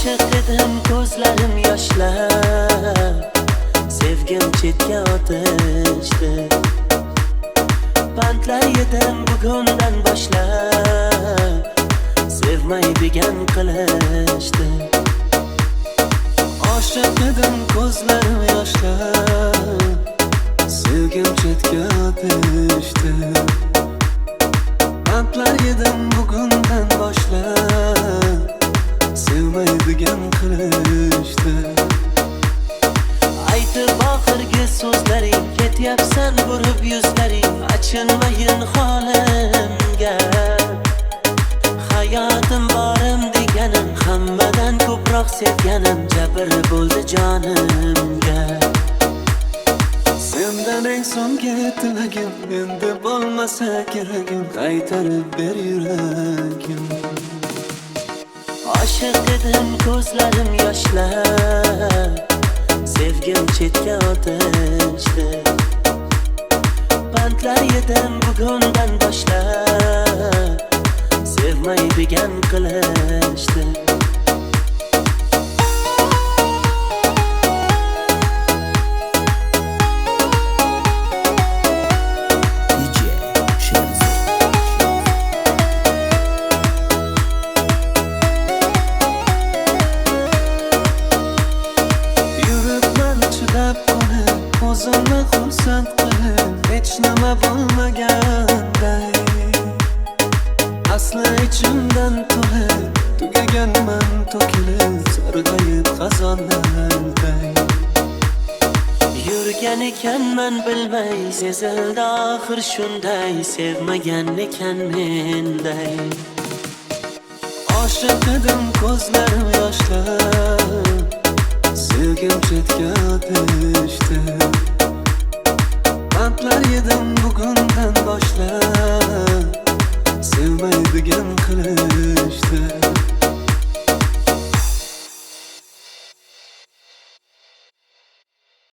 Oshiq edim, ko'zlarim yoshlar, sevgim chetga otishdi. Bandlar yedim bugundan boshlab, sevmaydigan qilishdi. Oshiq edim, ko'zlarim yoshlar, sevgim chetga otishdi. Bandlar yedim bugundan boshlab, sevmaydigan qilishdi. Aytib oxirgi so'zlaring, ketyapsan burib yuzlaring, achinmayin holimga. Hayotim borim deganim, hammadan ko'proq sevganim, jabr bo'ldi jonimga. Sendan eng so'nggi tilagim, endi bo'lmasa keragim, qaytarib ber yuragim. Oshiq edim, ko'zlarim yoshlar, sevgim chetga otishdi. Bandlar yedim bugundan boshlab, sevmaydigan qilishdi. O'zimni xursand qilib, hech nima bo'lmaganday, asli ichimdan to'lib, tugaganman to'kilib, sarg'ayib xazonlarday. Yurgan ekanman bilmay, sezildi oxir shunday, sevmagan ekan menday. Oshiq edim, ko'zlarim yoshlar, sevgim chetga otishdi.